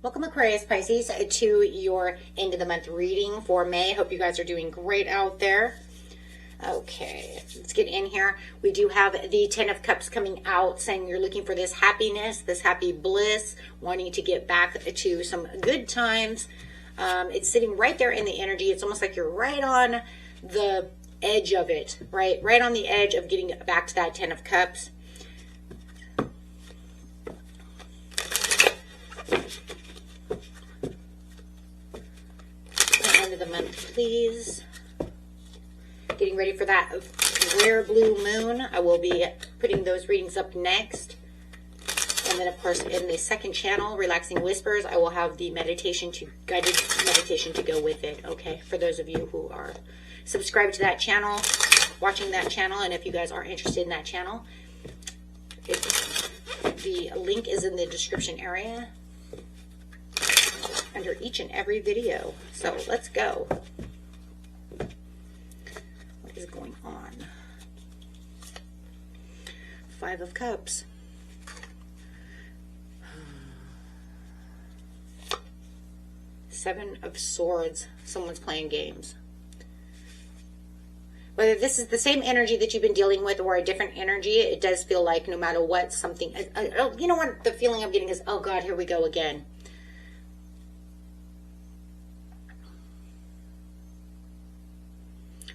Welcome Aquarius Pisces to your end of the month reading for May. Hope you guys are doing great out there. Okay, let's get in here. We do have the 10 of Cups coming out saying you're looking for this happiness, this happy bliss, wanting to get back to some good times. It's sitting right there in the energy. It's almost like you're right on the edge of it, right? Right on the edge of getting back to that 10 of Cups. End of the month, please. Getting ready for that rare blue moon. I will be putting those readings up next. And then, of course, in the second channel, Relaxing Whispers, I will have the meditation guided meditation to go with it. Okay, for those of you who are subscribed to that channel, watching that channel, and if you guys are interested in that channel, the link is in the description area under each and every video. So let's go. What is going on? 5 of Cups. Seven of Swords. Someone's playing games. Whether this is the same energy that you've been dealing with or a different energy, it does feel like no matter what, something... you know what the feeling I'm getting is, oh God, here we go again.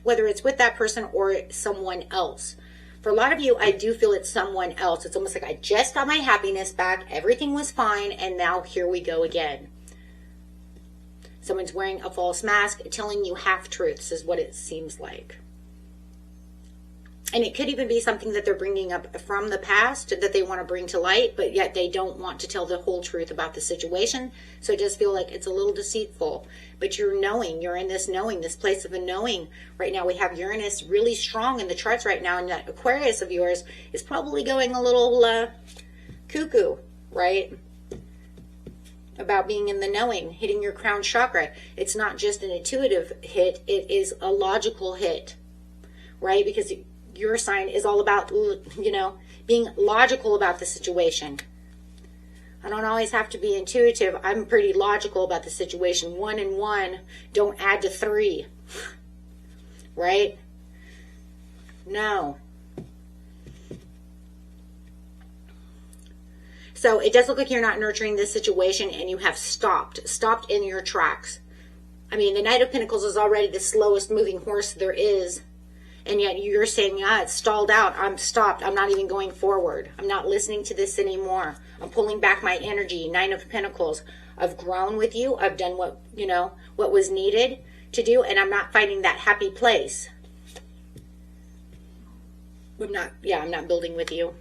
Whether it's with that person or someone else. For a lot of you, I do feel it's someone else. It's almost like I just got my happiness back. Everything was fine. And now here we go again. Someone's wearing a false mask, telling you half-truths is what it seems like. And it could even be something that they're bringing up from the past that they want to bring to light, but yet they don't want to tell the whole truth about the situation. So it does feel like it's a little deceitful. But you're knowing, you're in this knowing, this place of a knowing. Right now we have Uranus really strong in the charts right now, and that Aquarius of yours is probably going a little cuckoo, right? About being in the knowing, hitting your crown chakra. It's not just an intuitive hit, it is a logical hit, right? Because your sign is all about, you know, being logical about the situation. I don't always have to be intuitive. I'm pretty logical about the situation. 1 and 1 don't add to 3. Right? No. So it does look like you're not nurturing this situation and you have stopped in your tracks. I mean, the Knight of Pentacles is already the slowest moving horse there is. And yet you're saying, yeah, it's stalled out. I'm stopped. I'm not even going forward. I'm not listening to this anymore. I'm pulling back my energy. 9 of Pentacles. I've grown with you. I've done what, you know, what was needed to do. And I'm not finding that happy place. I'm not building with you.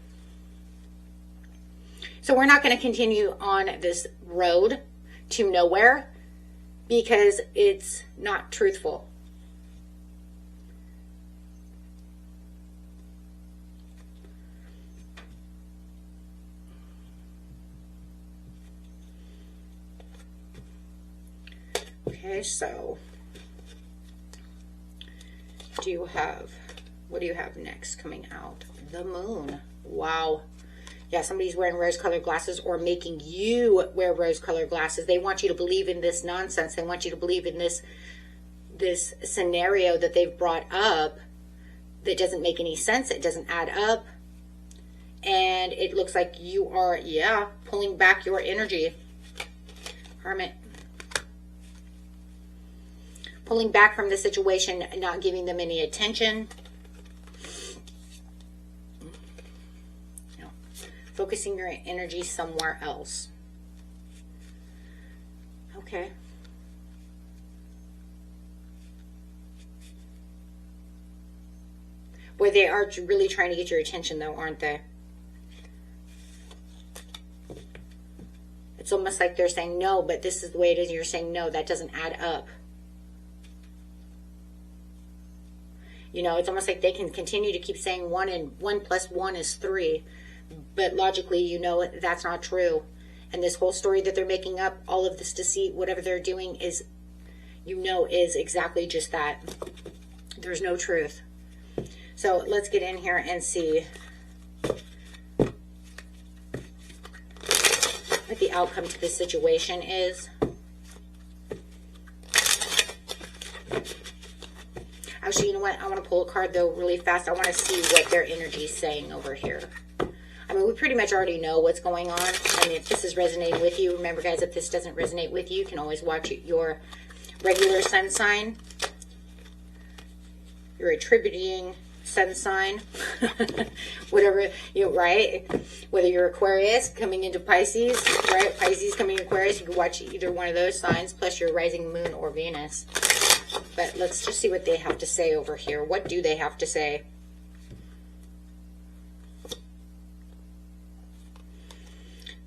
So we're not going to continue on this road to nowhere because it's not truthful. Okay, so what do you have next coming out? The moon. Wow. Yeah, somebody's wearing rose-colored glasses or making you wear rose-colored glasses. They want you to believe in this nonsense. They want you to believe in this scenario that they've brought up that doesn't make any sense. It doesn't add up. And it looks like you are, yeah, pulling back your energy. Hermit. Pulling back from the situation, not giving them any attention. No. Focusing your energy somewhere else. Okay. Boy, they are really trying to get your attention though, aren't they? It's almost like they're saying no, but this is the way it is. You're saying no, that doesn't add up. You know, it's almost like they can continue to keep saying 1 and 1 plus 1 is 3. But logically, you know, that's not true. And this whole story that they're making up, all of this deceit, whatever they're doing is, you know, is exactly just that. There's no truth. So let's get in here and see. the outcome to this situation is. Actually, you know what? I want to pull a card, though, really fast. I want to see what their energy is saying over here. I mean, we pretty much already know what's going on. I mean, if this is resonating with you, remember, guys, if this doesn't resonate with you, you can always watch your regular sun sign. You're attributing sun sign. Whatever, you know, right? Whether you're Aquarius coming into Pisces, right? Pisces coming into Aquarius, you can watch either one of those signs, plus your rising moon or Venus. But let's just see what they have to say over here. What do they have to say?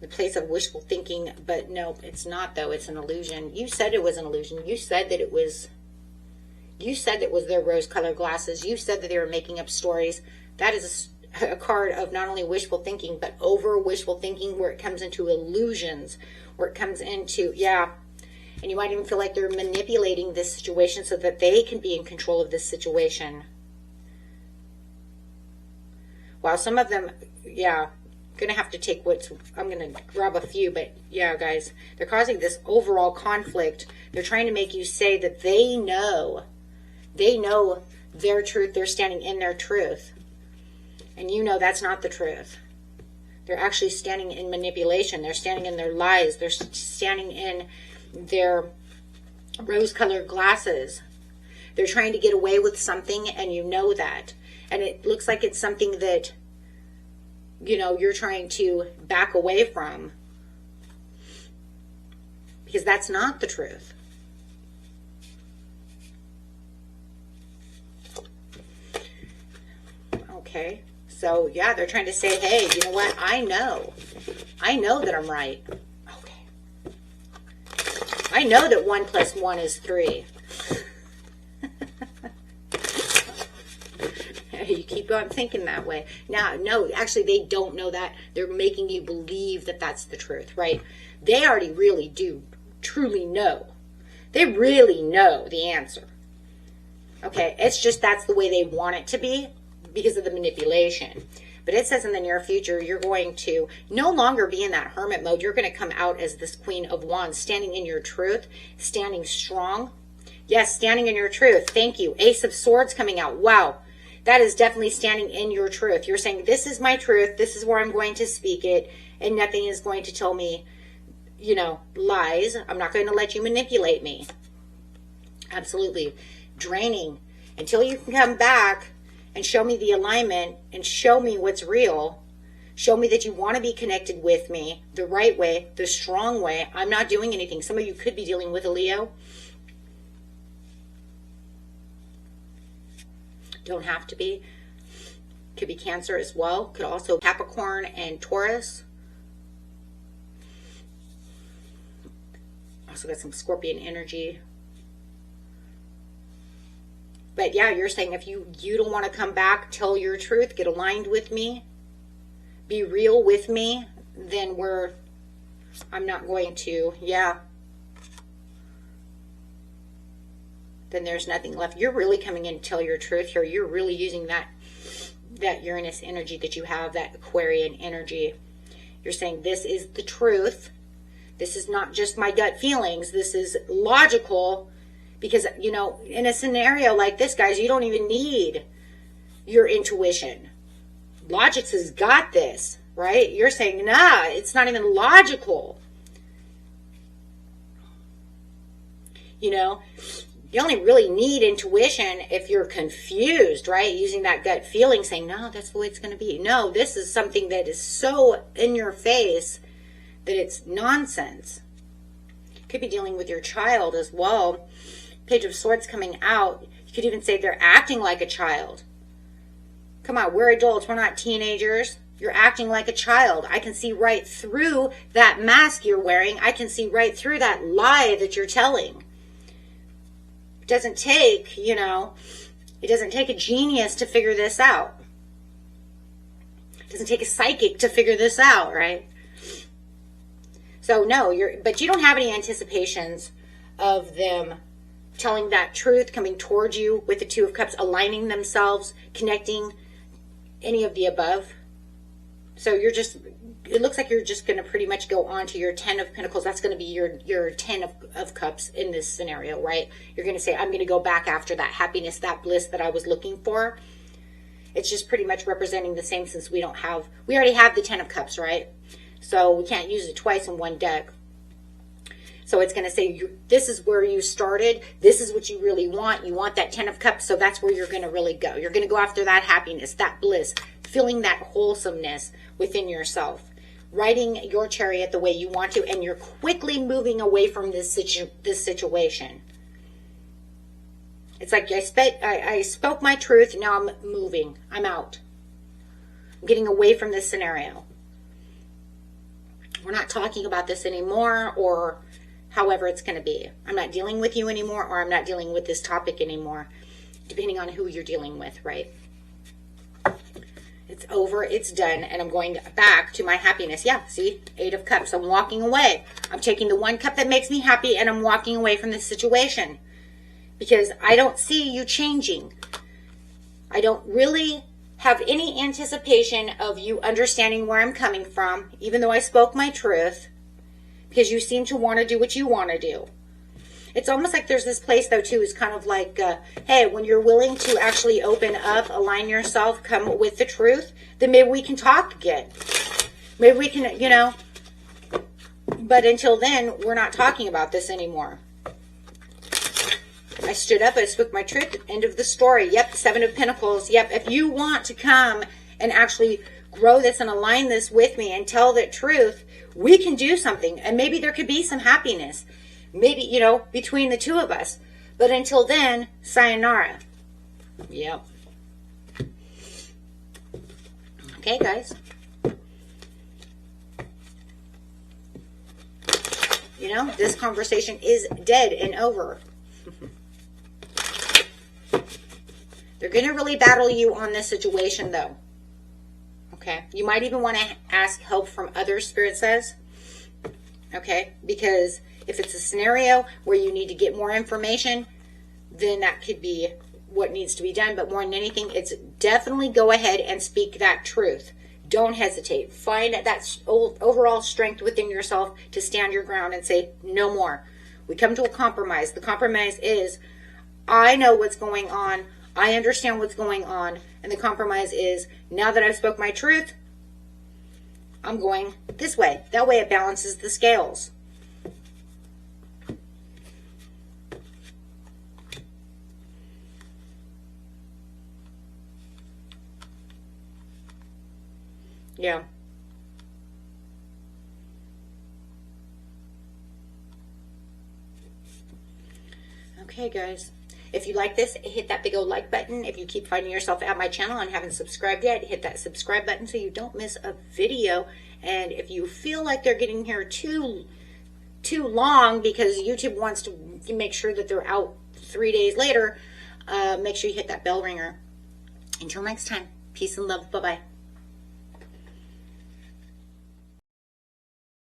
The place of wishful thinking, but no, it's not, though. It's an illusion. You said it was an illusion. You said that it was their rose-colored glasses. You said that they were making up stories. That is a card of not only wishful thinking, but over wishful thinking, where it comes into illusions, where it comes into, yeah. And you might even feel like they're manipulating this situation so that they can be in control of this situation. While some of them, yeah, going to have to take I'm going to grab a few, but yeah, guys, they're causing this overall conflict. They're trying to make you say that they know their truth. They're standing in their truth. And you know that's not the truth. They're actually standing in manipulation. They're standing in their lies. They're standing in their rose-colored glasses. They're trying to get away with something, and you know that. And it looks like it's something that, you know, you're trying to back away from, because that's not the truth. Okay. So, yeah, they're trying to say, hey, you know what? I know that I'm right. I know that 1 + 1 is 3. You keep on thinking that way. Now, no, actually, they don't know that. They're making you believe that that's the truth, right? They already really do truly know. They really know the answer. Okay, it's just that's the way they want it to be because of the manipulation. But it says in the near future, you're going to no longer be in that hermit mode. You're going to come out as this Queen of Wands, standing in your truth, standing strong. Yes, standing in your truth. Thank you. Ace of Swords coming out. Wow. That is definitely standing in your truth. You're saying, this is my truth. This is where I'm going to speak it. And nothing is going to tell me, you know, lies. I'm not going to let you manipulate me. Absolutely. Draining. Until you can come back and show me the alignment and show me what's real. Show me that you want to be connected with me the right way, the strong way. I'm not doing anything. Some of you could be dealing with a Leo. Don't have to be. Could be Cancer as well. Could also Capricorn and Taurus. Also got some Scorpion energy. But yeah, you're saying if you don't want to come back, tell your truth, get aligned with me, be real with me, then I'm not going to, yeah. Then there's nothing left. You're really coming in to tell your truth here. You're really using that Uranus energy that you have, that Aquarian energy. You're saying this is the truth. This is not just my gut feelings. This is logical. Because, you know, in a scenario like this, guys, you don't even need your intuition. Logic has got this, right? You're saying, nah, it's not even logical. You know, you only really need intuition if you're confused, right? Using that gut feeling, saying, no, that's the way it's going to be. No, this is something that is so in your face that it's nonsense. Could be dealing with your child as well. Page of Swords coming out. You could even say they're acting like a child. Come on, we're adults. We're not teenagers. You're acting like a child. I can see right through that mask you're wearing. I can see right through that lie that you're telling. It doesn't take, you know, it doesn't take a genius to figure this out. It doesn't take a psychic to figure this out, right? So no, but you don't have any anticipations of them telling that truth, coming towards you with the Two of Cups, aligning themselves, connecting, any of the above. So you're just, it looks like you're just going to pretty much go on to your 10 of Pentacles. That's going to be your 10 of Cups in this scenario, right? You're going to say, I'm going to go back after that happiness, that bliss that I was looking for. It's just pretty much representing the same, since we already have the 10 of Cups, right? So we can't use it twice in one deck. So it's going to say, this is where you started. This is what you really want. You want that 10 of Cups. So that's where you're going to really go. You're going to go after that happiness, that bliss, feeling that wholesomeness within yourself, riding your chariot the way you want to, and you're quickly moving away from this situation. It's like I spoke my truth. Now I'm moving. I'm out. I'm getting away from this scenario. We're not talking about this anymore, or however it's going to be. I'm not dealing with you anymore, or I'm not dealing with this topic anymore, depending on who you're dealing with, right? It's over, it's done, and I'm going back to my happiness. Yeah, see? 8 of Cups. I'm walking away. I'm taking the 1 cup that makes me happy, and I'm walking away from this situation. Because I don't see you changing. I don't really have any anticipation of you understanding where I'm coming from, even though I spoke my truth, because you seem to want to do what you want to do. It's almost like there's this place, though, too, is kind of like, hey, when you're willing to actually open up, align yourself, come with the truth, then maybe we can talk again. Maybe we can, you know, but until then, we're not talking about this anymore. I stood up, I spoke my truth, end of the story. Yep, 7 of Pentacles. Yep, if you want to come and actually grow this and align this with me and tell the truth, we can do something. And maybe there could be some happiness. Maybe, you know, between the two of us. But until then, sayonara. Yep. Okay, guys. You know, this conversation is dead and over. They're going to really battle you on this situation, though. Okay? You might even want to ask help from others, Spirit says. Okay? Because if it's a scenario where you need to get more information, then that could be what needs to be done. But more than anything, it's definitely go ahead and speak that truth. Don't hesitate. Find that overall strength within yourself to stand your ground and say, no more. We come to a compromise. The compromise is, I know what's going on. I understand what's going on. And the compromise is, now that I've spoke my truth, I'm going this way. That way it balances the scales. Yeah. Okay, guys. If you like this, hit that big old like button. If you keep finding yourself at my channel and haven't subscribed yet, hit that subscribe button so you don't miss a video. And if you feel like they're getting here too long because YouTube wants to make sure that they're out 3 days later, make sure you hit that bell ringer. Until next time, peace and love. Bye-bye.